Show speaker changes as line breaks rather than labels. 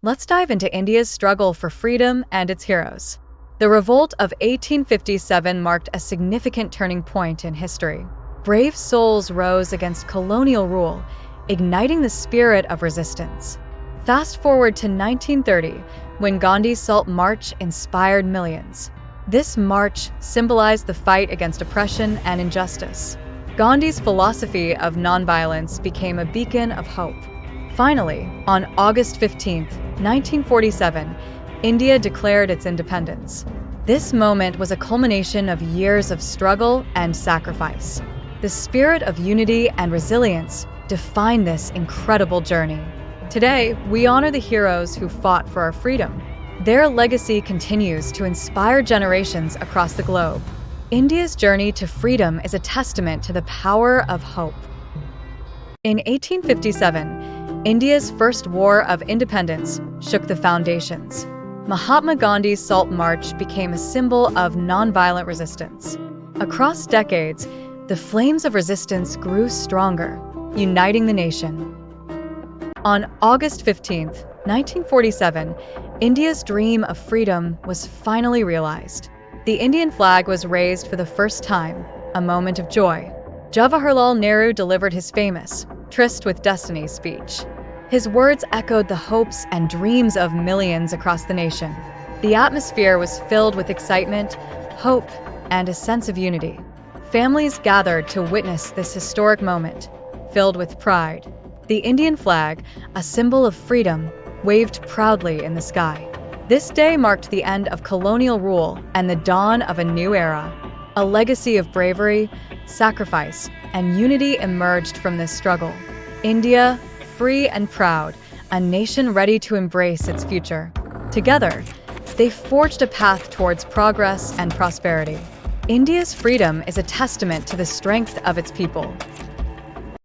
Let's dive into India's struggle for freedom and its heroes. The Revolt of 1857 marked a significant turning point in history. Brave souls rose against colonial rule, igniting the spirit of resistance. Fast forward to 1930, when Gandhi's Salt March inspired millions. This march symbolized the fight against oppression and injustice. Gandhi's philosophy of nonviolence became a beacon of hope. Finally, on August 15, 1947, India declared its independence. This moment was a culmination of years of struggle and sacrifice. The spirit of unity and resilience defined this incredible journey. Today, we honor the heroes who fought for our freedom. Their legacy continues to inspire generations across the globe. India's journey to freedom is a testament to the power of hope. In 1857, India's first war of independence shook the foundations. Mahatma Gandhi's Salt March became a symbol of nonviolent resistance. Across decades, the flames of resistance grew stronger, uniting the nation. On August 15, 1947, India's dream of freedom was finally realized. The Indian flag was raised for the first time, a moment of joy. Jawaharlal Nehru delivered his famous "Tryst with Destiny" speech. His words echoed the hopes and dreams of millions across the nation. The atmosphere was filled with excitement, hope, and a sense of unity. Families gathered to witness this historic moment, filled with pride. The Indian flag, a symbol of freedom, waved proudly in the sky. This day marked the end of colonial rule and the dawn of a new era. A legacy of bravery, sacrifice, and unity emerged from this struggle. India, free and proud, a nation ready to embrace its future. Together, they forged a path towards progress and prosperity. India's freedom is a testament to the strength of its people,